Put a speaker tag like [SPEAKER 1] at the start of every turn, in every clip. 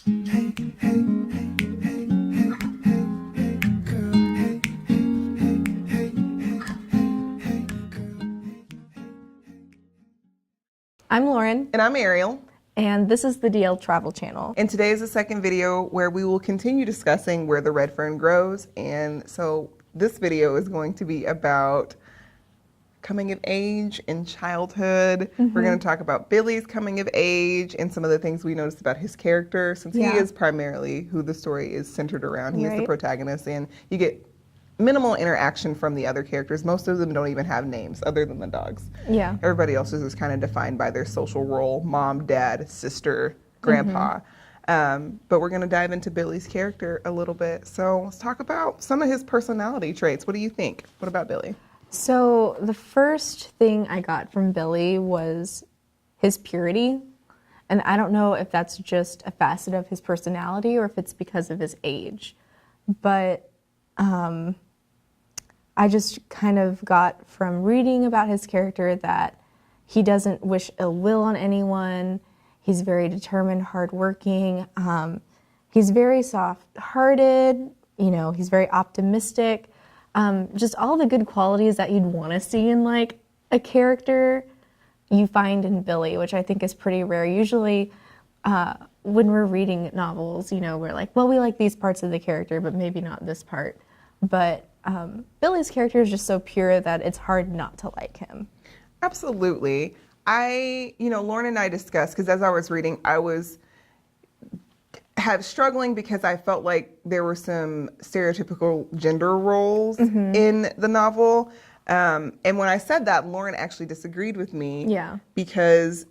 [SPEAKER 1] I'm Lauren.
[SPEAKER 2] And I'm Arielle.
[SPEAKER 1] And this is the DL Travel Channel.
[SPEAKER 2] And today is the second video where we will continue discussing where the red fern grows. And so this video is going to be about coming of age in childhood. We're going to talk about Billy's coming of age and some of the things we noticed about his character, since he is primarily who the story is centered around. He is the protagonist, and you get minimal interaction from the other characters. Most of them don't even have names other than the dogs.
[SPEAKER 1] Yeah.
[SPEAKER 2] Everybody else is just kind of defined by their social role: mom, dad, sister, grandpa. But we're going to dive into Billy's character a little bit. So let's talk about some of his personality traits. What do you think? What about Billy?
[SPEAKER 1] So the first thing I got from Billy was his purity. And I don't know if that's just a facet of his personality or if it's because of his age. But I just kind of got from reading about his character that he doesn't wish ill will on anyone. He's very determined, hardworking. He's very soft-hearted. You know, he's very optimistic. Just all the good qualities that you'd want to see in like a character you find in Billy, which I think is pretty rare. Usually when we're reading novels, you know, we're like, well, we like these parts of the character, but maybe not this part. But Billy's character is just so pure that it's hard not to like him.
[SPEAKER 2] Absolutely. Lauren and I discussed, because as I was reading, I was struggling because I felt like there were some stereotypical gender roles in the novel. And when I said that, Lauren actually disagreed with me.
[SPEAKER 1] Yeah.
[SPEAKER 2] Because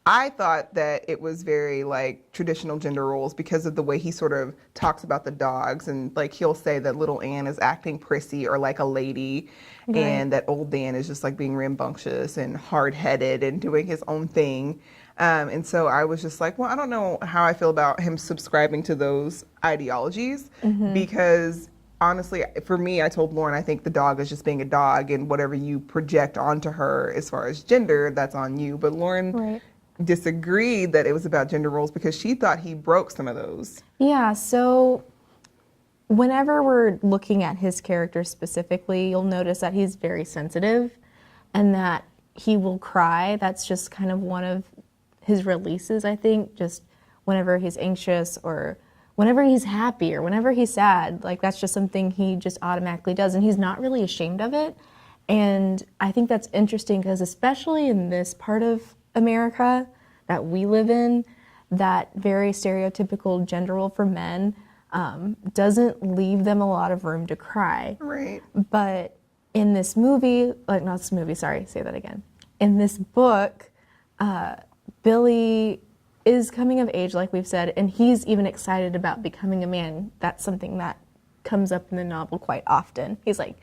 [SPEAKER 2] I thought that it was very like traditional gender roles because of the way he sort of talks about the dogs, and like he'll say that little Anne is acting prissy or like a lady, and that old Dan is just like being rambunctious and hard-headed and doing his own thing. And so I was just like, well, I don't know how I feel about him subscribing to those ideologies, because honestly, for me, I told Lauren, I think the dog is just being a dog, and whatever you project onto her as far as gender, that's on you. But Lauren disagreed that it was about gender roles because she thought he broke some of those.
[SPEAKER 1] Yeah, so whenever we're looking at his character specifically, you'll notice that he's very sensitive and that he will cry. That's just kind of one of his releases, I think, just whenever he's anxious or whenever he's happy or whenever he's sad. Like, that's just something he just automatically does, and he's not really ashamed of it. And I think that's interesting because especially in this part of America that we live in, that very stereotypical gender role for men doesn't leave them a lot of room to cry.
[SPEAKER 2] Right.
[SPEAKER 1] But in this movie, in this book, Billy is coming of age, like we've said, and he's even excited about becoming a man. That's something that comes up in the novel quite often. He's like,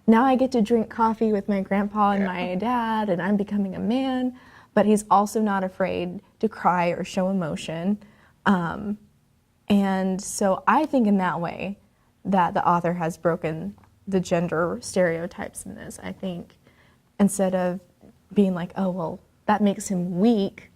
[SPEAKER 1] now I get to drink coffee with my grandpa and my dad, and I'm becoming a man. But he's also not afraid to cry or show emotion. And so I think in that way that the author has broken the gender stereotypes in this. I think instead of being like, oh, well, that makes him weak,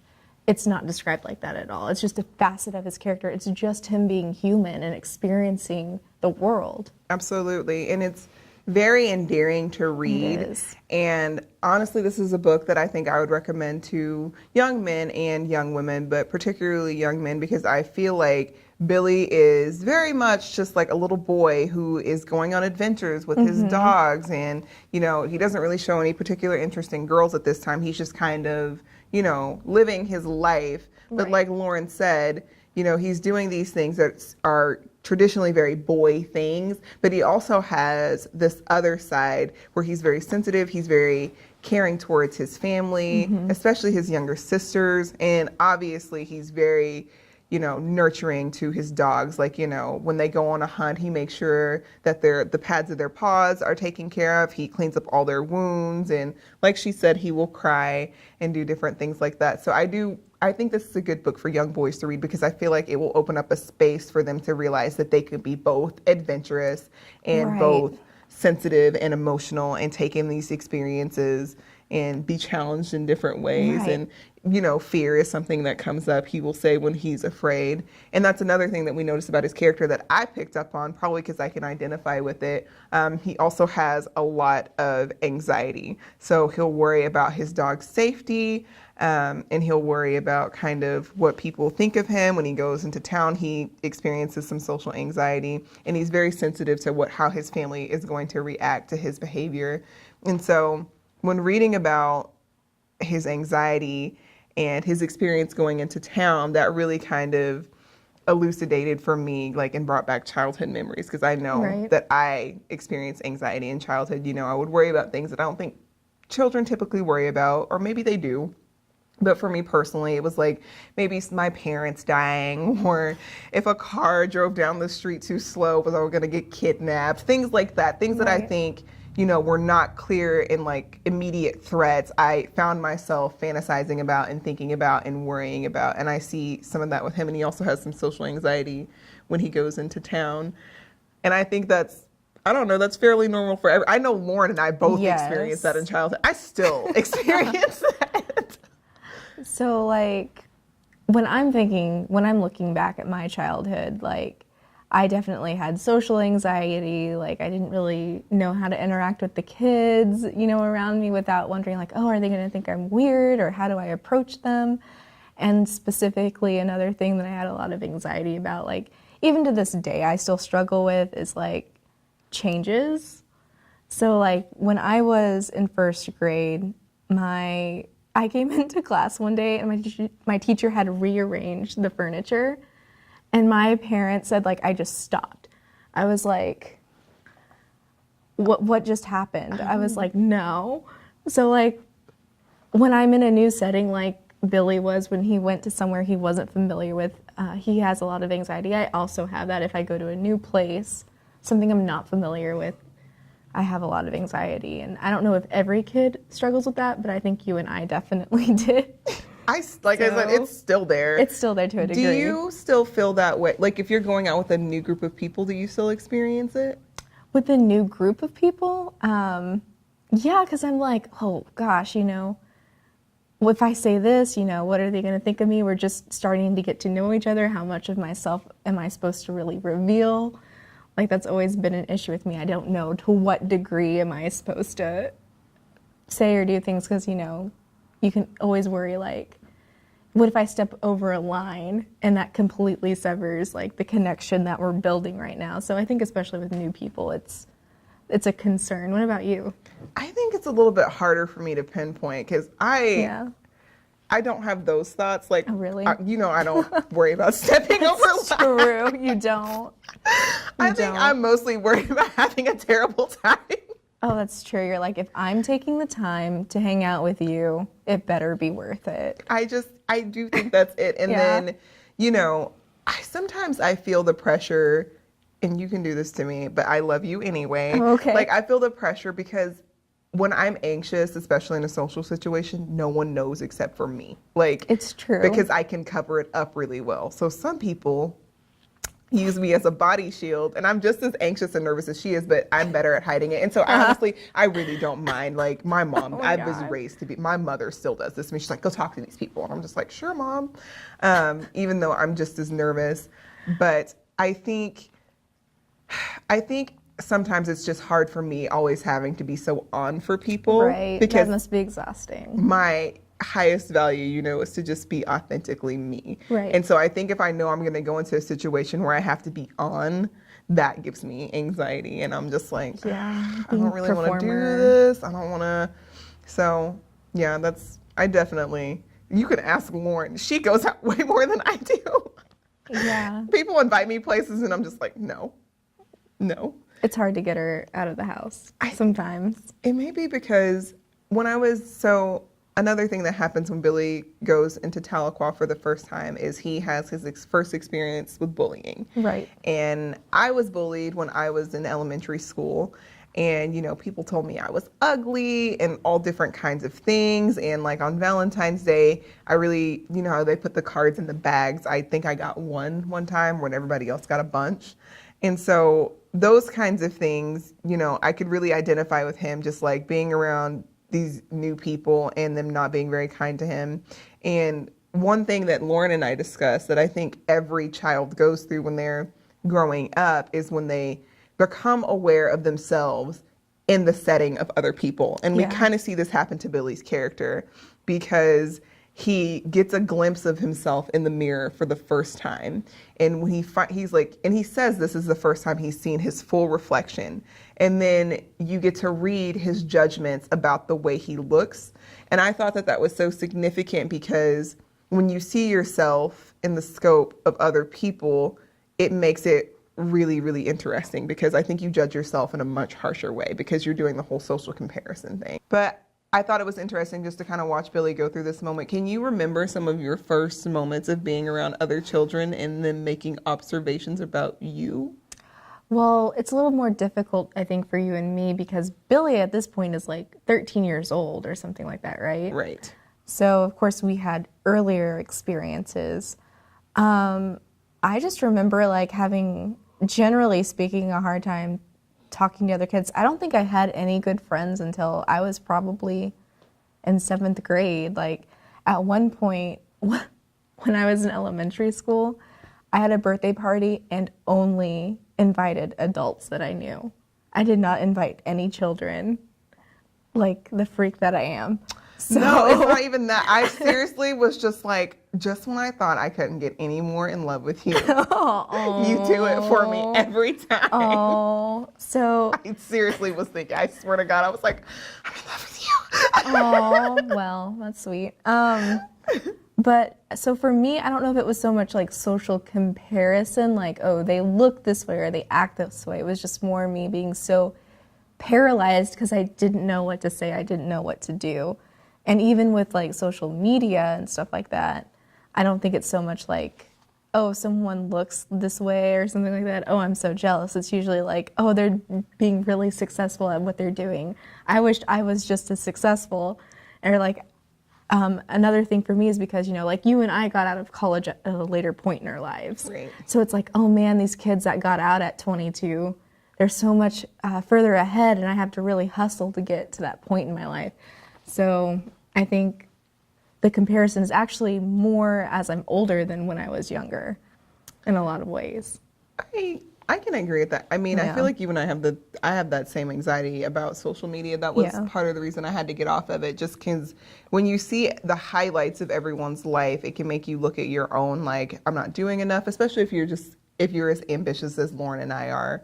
[SPEAKER 1] it's not described like that at all. It's just a facet of his character. It's just him being human and experiencing the world.
[SPEAKER 2] Absolutely. And it's very endearing to read.
[SPEAKER 1] It is.
[SPEAKER 2] And honestly, this is a book that I think I would recommend to young men and young women, but particularly young men, because I feel like Billy is very much just like a little boy who is going on adventures with his dogs. And, you know, he doesn't really show any particular interest in girls at this time. He's just kind of, you know, living his life. But like Lauren said, you know, he's doing these things that are traditionally very boy things, but he also has this other side where he's very sensitive, he's very caring towards his family, especially his younger sisters, and obviously he's very, you know, nurturing to his dogs. Like, you know, when they go on a hunt, he makes sure that the pads of their paws are taken care of. He cleans up all their wounds, and like she said, he will cry and do different things like that. So I think this is a good book for young boys to read because I feel like it will open up a space for them to realize that they could be both adventurous and both sensitive and emotional and take in these experiences and be challenged in different ways.
[SPEAKER 1] Right.
[SPEAKER 2] And, you know, fear is something that comes up, he will say, when he's afraid. And that's another thing that we notice about his character that I picked up on, probably because I can identify with it. He also has a lot of anxiety. So he'll worry about his dog's safety. And he'll worry about kind of what people think of him. When he goes into town, he experiences some social anxiety, and he's very sensitive to how his family is going to react to his behavior. And so when reading about his anxiety and his experience going into town, that really kind of elucidated for me, like, and brought back childhood memories, because I know that I experienced anxiety in childhood. You know, I would worry about things that I don't think children typically worry about, or maybe they do. But for me personally, it was like maybe my parents dying, or if a car drove down the street too slow, was I going to get kidnapped? Things like that. Things that I think, you know, were not clear in like immediate threats. I found myself fantasizing about and thinking about and worrying about. And I see some of that with him. And he also has some social anxiety when he goes into town. And I think that's, I don't know, that's fairly normal for I know Lauren and I both experienced that in childhood. I still experience that.
[SPEAKER 1] So, like, when I'm looking back at my childhood, like, I definitely had social anxiety. Like, I didn't really know how to interact with the kids, you know, around me without wondering, like, oh, are they going to think I'm weird, or how do I approach them? And specifically, another thing that I had a lot of anxiety about, like, even to this day, I still struggle with is, like, changes. So, like, when I was in first grade, I came into class one day and my teacher had rearranged the furniture, and my parents said, like, I just stopped. I was like, what just happened? I was like, no. So, like, when I'm in a new setting, like Billy was when he went to somewhere he wasn't familiar with, he has a lot of anxiety. I also have that if I go to a new place, something I'm not familiar with. I have a lot of anxiety, and I don't know if every kid struggles with that, but I think you and I definitely did.
[SPEAKER 2] I said, it's still there.
[SPEAKER 1] It's still there to a degree.
[SPEAKER 2] Do you still feel that way? Like, if you're going out with a new group of people, do you still experience it?
[SPEAKER 1] With a new group of people? Yeah, because I'm like, oh gosh, you know, if I say this, you know, what are they going to think of me? We're just starting to get to know each other. How much of myself am I supposed to really reveal? Like, that's always been an issue with me. I don't know to what degree am I supposed to say or do things, because, you know, you can always worry, like, what if I step over a line and that completely severs, like, the connection that we're building right now? So I think especially with new people, it's a concern. What about you?
[SPEAKER 2] I think it's a little bit harder for me to pinpoint, because I don't have those thoughts. Like,
[SPEAKER 1] oh, really?
[SPEAKER 2] You know, I don't worry about stepping over lines.
[SPEAKER 1] True, you don't.
[SPEAKER 2] I think I'm mostly worried about having a terrible time.
[SPEAKER 1] Oh, that's true. You're like, if I'm taking the time to hang out with you, it better be worth it.
[SPEAKER 2] I do think that's it. And then, you know, sometimes I feel the pressure, and you can do this to me, but I love you anyway.
[SPEAKER 1] Okay.
[SPEAKER 2] Like, I feel the pressure because when I'm anxious, especially in a social situation, no one knows except for me. Like,
[SPEAKER 1] it's true.
[SPEAKER 2] Because I can cover it up really well. So some people use me as a body shield, and I'm just as anxious and nervous as she is, but I'm better at hiding it. And so honestly, I really don't mind. Like, my mom, I was raised to be, my mother still does this to me. She's like, go talk to these people. And I'm just like, sure, Mom. Even though I'm just as nervous. But I think sometimes it's just hard for me always having to be so on for people.
[SPEAKER 1] Right,
[SPEAKER 2] because
[SPEAKER 1] that must be exhausting.
[SPEAKER 2] My highest value, you know, is to just be authentically me.
[SPEAKER 1] Right.
[SPEAKER 2] And so I think if I know I'm going to go into a situation where I have to be on, that gives me anxiety. And I'm just like, I don't really want to do this. I don't want to. So, yeah, you can ask Lauren. She goes out way more than I do.
[SPEAKER 1] Yeah.
[SPEAKER 2] People invite me places, and I'm just like, no.
[SPEAKER 1] It's hard to get her out of the house sometimes.
[SPEAKER 2] It may be because another thing that happens when Billy goes into Tahlequah for the first time is he has his first experience with bullying.
[SPEAKER 1] Right.
[SPEAKER 2] And I was bullied when I was in elementary school. And, you know, people told me I was ugly and all different kinds of things. And like on Valentine's Day, I really, you know how they put the cards in the bags. I think I got one time when everybody else got a bunch. And so those kinds of things, you know, I could really identify with him, just like being around these new people and them not being very kind to him. And one thing that Lauren and I discussed that I think every child goes through when they're growing up is when they become aware of themselves in the setting of other people. And we kind of see this happen to Billy's character because he gets a glimpse of himself in the mirror for the first time. And when he's like, and he says this is the first time he's seen his full reflection. And then you get to read his judgments about the way he looks. And I thought that that was so significant because when you see yourself in the scope of other people, it makes it really, really interesting because I think you judge yourself in a much harsher way because you're doing the whole social comparison thing. But I thought it was interesting just to kind of watch Billy go through this moment. Can you remember some of your first moments of being around other children and them making observations about you?
[SPEAKER 1] Well, it's a little more difficult, I think, for you and me because Billy at this point is like 13 years old or something like that, right?
[SPEAKER 2] Right.
[SPEAKER 1] So, of course, we had earlier experiences. I just remember like having, generally speaking, a hard time talking to other kids. I don't think I had any good friends until I was probably in 7th grade. Like at one point when I was in elementary school, I had a birthday party and only invited adults that I knew. I did not invite any children, like the freak that I am. So.
[SPEAKER 2] No, it's not even that. I seriously was just like, just when I thought I couldn't get any more in love with you, you do it for me every time.
[SPEAKER 1] Oh, so.
[SPEAKER 2] I seriously was thinking, I swear to God, I was like, I'm in love with you.
[SPEAKER 1] Oh, well, that's sweet. But so for me, I don't know if it was so much like social comparison, like, oh, they look this way or they act this way. It was just more me being so paralyzed because I didn't know what to say. I didn't know what to do. And even with like social media and stuff like that, I don't think it's so much like, oh, someone looks this way or something like that. Oh, I'm so jealous. It's usually like, oh, they're being really successful at what they're doing. I wished I was just as successful. Or like, another thing for me is because, you know, like you and I got out of college at a later point in our lives.
[SPEAKER 2] Right.
[SPEAKER 1] So it's like, oh man, these kids that got out at 22, they're so much further ahead and I have to really hustle to get to that point in my life. So I think the comparison is actually more as I'm older than when I was younger in a lot of ways.
[SPEAKER 2] I can agree with that. I mean, I feel like you and I have that same anxiety about social media. That was part of the reason I had to get off of it, just because when you see the highlights of everyone's life, it can make you look at your own, like, I'm not doing enough, especially if you're as ambitious as Lauren and I are.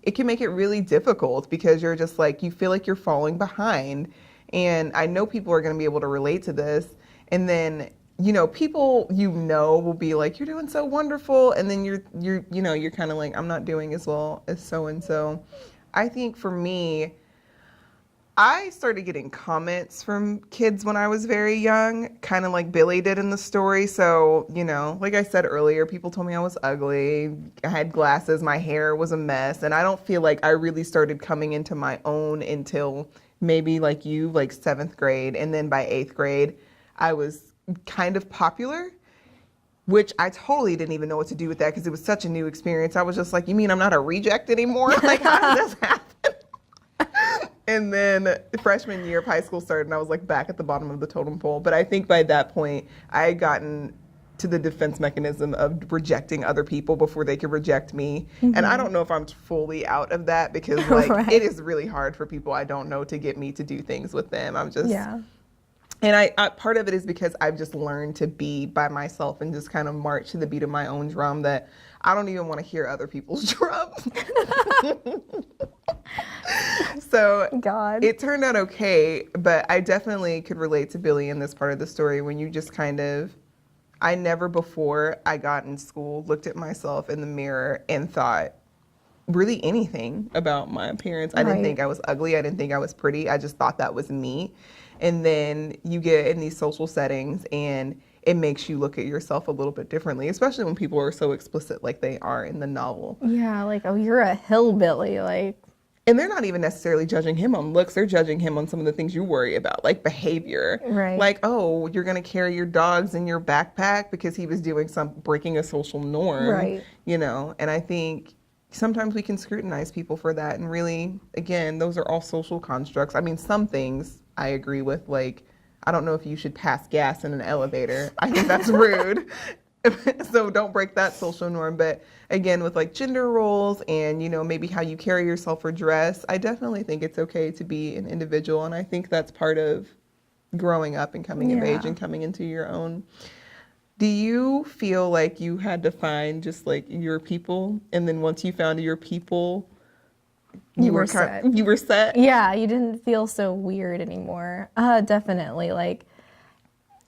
[SPEAKER 2] It can make it really difficult because you're just like, you feel like you're falling behind. And I know people are going to be able to relate to this. And then, you know, people, you know, will be like, you're doing so wonderful. And then you're kind of like, I'm not doing as well as so-and-so. I think for me, I started getting comments from kids when I was very young, kind of like Billy did in the story. So, you know, like I said earlier, people told me I was ugly. I had glasses. My hair was a mess. And I don't feel like I really started coming into my own until maybe like you, like 7th grade. And then by 8th grade, I was kind of popular, which I totally didn't even know what to do with that because it was such a new experience. I was just like, you mean I'm not a reject anymore? Like, how did this happen? And then freshman year of high school started and I was like back at the bottom of the totem pole. But I think by that point, I had gotten to the defense mechanism of rejecting other people before they could reject me. Mm-hmm. And I don't know if I'm fully out of that because like it is really hard for people I don't know to get me to do things with them. I'm just, and I part of it is because I've just learned to be by myself and just kind of march to the beat of my own drum that I don't even want to hear other people's drums. So it turned out okay, but I definitely could relate to Billy in this part of the story when you just kind of, I never before I got in school looked at myself in the mirror and thought really anything about my appearance. I didn't think I was ugly. I didn't think I was pretty. I just thought that was me. And then you get in these social settings and it makes you look at yourself a little bit differently, especially when people are so explicit like they are in the novel.
[SPEAKER 1] Yeah, like, oh, you're a hillbilly, like.
[SPEAKER 2] And they're not even necessarily judging him on looks. They're judging him on some of the things you worry about, like behavior.
[SPEAKER 1] Right.
[SPEAKER 2] Like, oh, you're going to carry your dogs in your backpack because he was doing breaking a social norm.
[SPEAKER 1] Right.
[SPEAKER 2] You know, and I think sometimes we can scrutinize people for that. And really, again, those are all social constructs. I mean, some things I agree with, like, I don't know if you should pass gas in an elevator. I think that's rude. So don't break that social norm. But again, with like gender roles and, you know, maybe how you carry yourself or dress, I definitely think it's okay to be an individual. And I think that's part of growing up and coming of age and coming into your own. Do you feel like you had to find just like your people, and then once you found your people, you were set? You were set?
[SPEAKER 1] Yeah, you didn't feel so weird anymore. Definitely. Like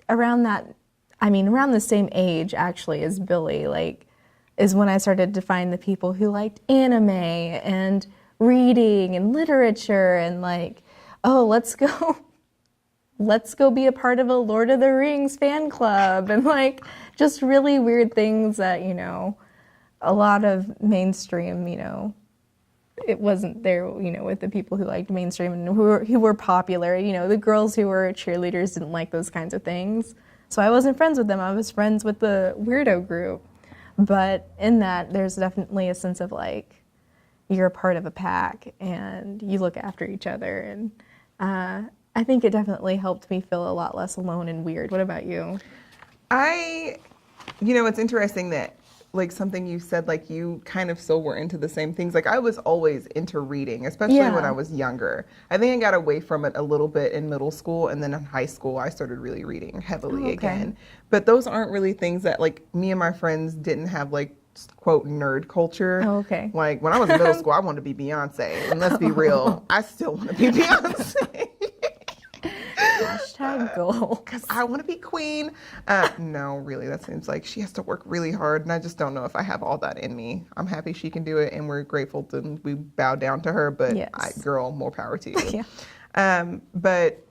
[SPEAKER 1] around the same age actually as Billy, like is when I started to find the people who liked anime and reading and literature and like, oh, let's go be a part of a Lord of the Rings fan club and like just really weird things that, you know, a lot of mainstream, you know, it wasn't there, you know, with the people who liked mainstream and who were popular. You know, the girls who were cheerleaders didn't like those kinds of things. So I wasn't friends with them. I was friends with the weirdo group. But in that, there's definitely a sense of like, you're a part of a pack and you look after each other. And I think it definitely helped me feel a lot less alone and weird. What about you?
[SPEAKER 2] You know, it's interesting that like something you said, like you kind of still were into the same things. Like I was always into reading, especially when I was younger. I think I got away from it a little bit in middle school, and then in high school I started really reading heavily again. But those aren't really things that like me and my friends didn't have like quote nerd culture. Like when I was in middle school, I wanted to be Beyonce, and let's be real, I still want to be Beyonce.
[SPEAKER 1] Hashtag goals.
[SPEAKER 2] Because I want to be queen. No, really, that seems like she has to work really hard, and I just don't know if I have all that in me. I'm happy she can do it, and we're grateful to we bow down to her. But girl, more power to you. But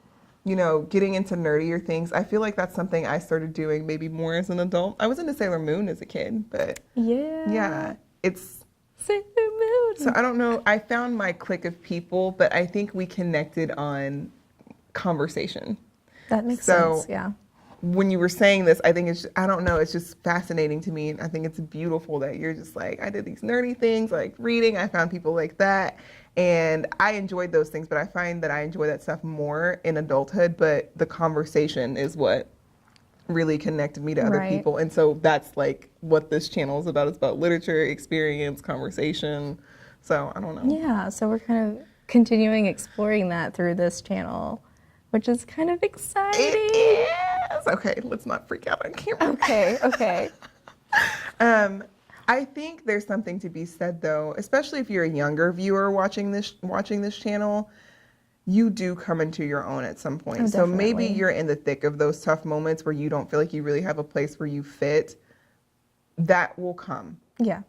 [SPEAKER 2] you know, getting into nerdier things, I feel like that's something I started doing maybe more as an adult. I was into Sailor Moon as a kid, but it's
[SPEAKER 1] Sailor Moon.
[SPEAKER 2] So I don't know. I found my clique of people, but I think we connected on conversation.
[SPEAKER 1] That makes sense, yeah.
[SPEAKER 2] When you were saying this, I think I don't know, it's just fascinating to me. I think it's beautiful that you're just like, I did these nerdy things, like reading, I found people like that. And I enjoyed those things, but I find that I enjoy that stuff more in adulthood, but the conversation is what really connected me to other people. And so that's like what this channel is about. It's about literature, experience, conversation. So I don't know.
[SPEAKER 1] Yeah, so we're kind of continuing exploring that through this channel, which is kind of exciting.
[SPEAKER 2] It is. Okay, let's not freak out on camera.
[SPEAKER 1] Okay.
[SPEAKER 2] I think there's something to be said though, especially if you're a younger viewer watching this channel, you do come into your own at some point. So maybe you're in the thick of those tough moments where you don't feel like you really have a place where you fit. That will come.
[SPEAKER 1] Yeah.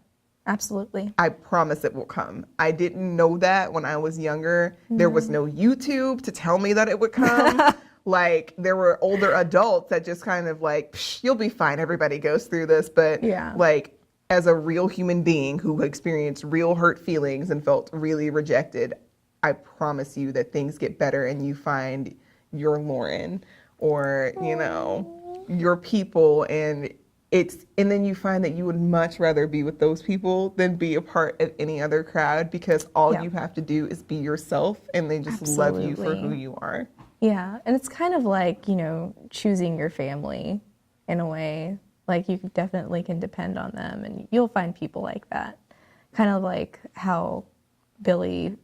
[SPEAKER 1] Absolutely.
[SPEAKER 2] I promise it will come. I didn't know that when I was younger. There was no YouTube to tell me that it would come. Like there were older adults that just kind of like, you'll be fine. Everybody goes through this. But like as a real human being who experienced real hurt feelings and felt really rejected, I promise you that things get better and you find your Lauren or, you know, your people and then you find that you would much rather be with those people than be a part of any other crowd because all you have to do is be yourself and they just love you for who you are.
[SPEAKER 1] Yeah, and it's kind of like, you know, choosing your family in a way. Like you definitely can depend on them and you'll find people like that. Kind of like how Billy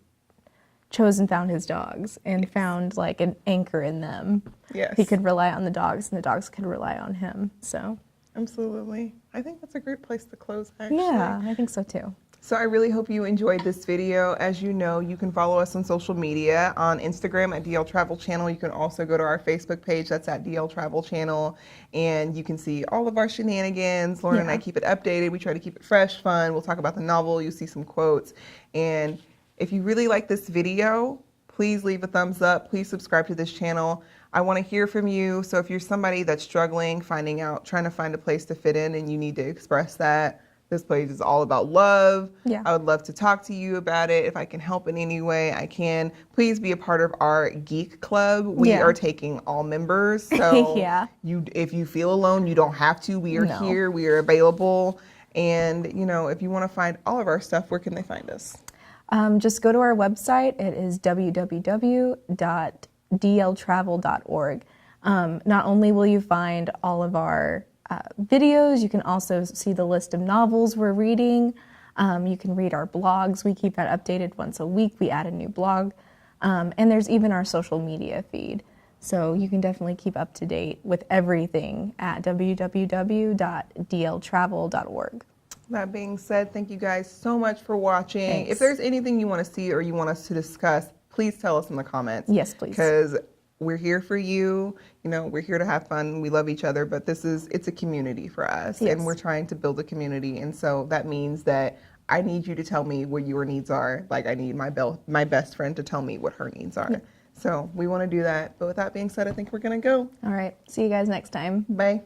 [SPEAKER 1] chose and found his dogs and found like an anchor in them.
[SPEAKER 2] Yes.
[SPEAKER 1] He could rely on the dogs and the dogs could rely on him, so.
[SPEAKER 2] Absolutely. I think that's a great place to close, actually.
[SPEAKER 1] Yeah, I think so too.
[SPEAKER 2] So I really hope you enjoyed this video. As you know, you can follow us on social media on Instagram at DL Travel Channel. You can also go to our Facebook page. That's at DL Travel Channel. And you can see all of our shenanigans. Lauren and I keep it updated. We try to keep it fresh, fun. We'll talk about the novel. You'll see some quotes. And if you really like this video, please leave a thumbs up. Please subscribe to this channel. I want to hear from you. So if you're somebody that's struggling, trying to find a place to fit in and you need to express that, this page is all about love.
[SPEAKER 1] Yeah.
[SPEAKER 2] I would love to talk to you about it. If I can help in any way, I can. Please be a part of our Geek Club. We are taking all members. So if you feel alone, you don't have to. We are here. We are available. And, if you want to find all of our stuff, where can they find us?
[SPEAKER 1] Just go to our website. It is www.dltravel.org. Not only will you find all of our videos, you can also see the list of novels we're reading. You can read our blogs. We keep that updated once a week. We add a new blog. And there's even our social media feed. So you can definitely keep up to date with everything at www.dltravel.org.
[SPEAKER 2] That being said, thank you guys so much for watching.
[SPEAKER 1] Thanks.
[SPEAKER 2] If there's anything you want to see or you want us to discuss, please tell us in the comments.
[SPEAKER 1] Yes, please.
[SPEAKER 2] Because we're here for you. We're here to have fun. We love each other, but it's a community for us.
[SPEAKER 1] Yes.
[SPEAKER 2] And we're trying to build a community. And so that means that I need you to tell me what your needs are. Like I need my best friend to tell me what her needs are. Yeah. So we want to do that. But with that being said, I think we're going to go.
[SPEAKER 1] All right. See you guys next time.
[SPEAKER 2] Bye.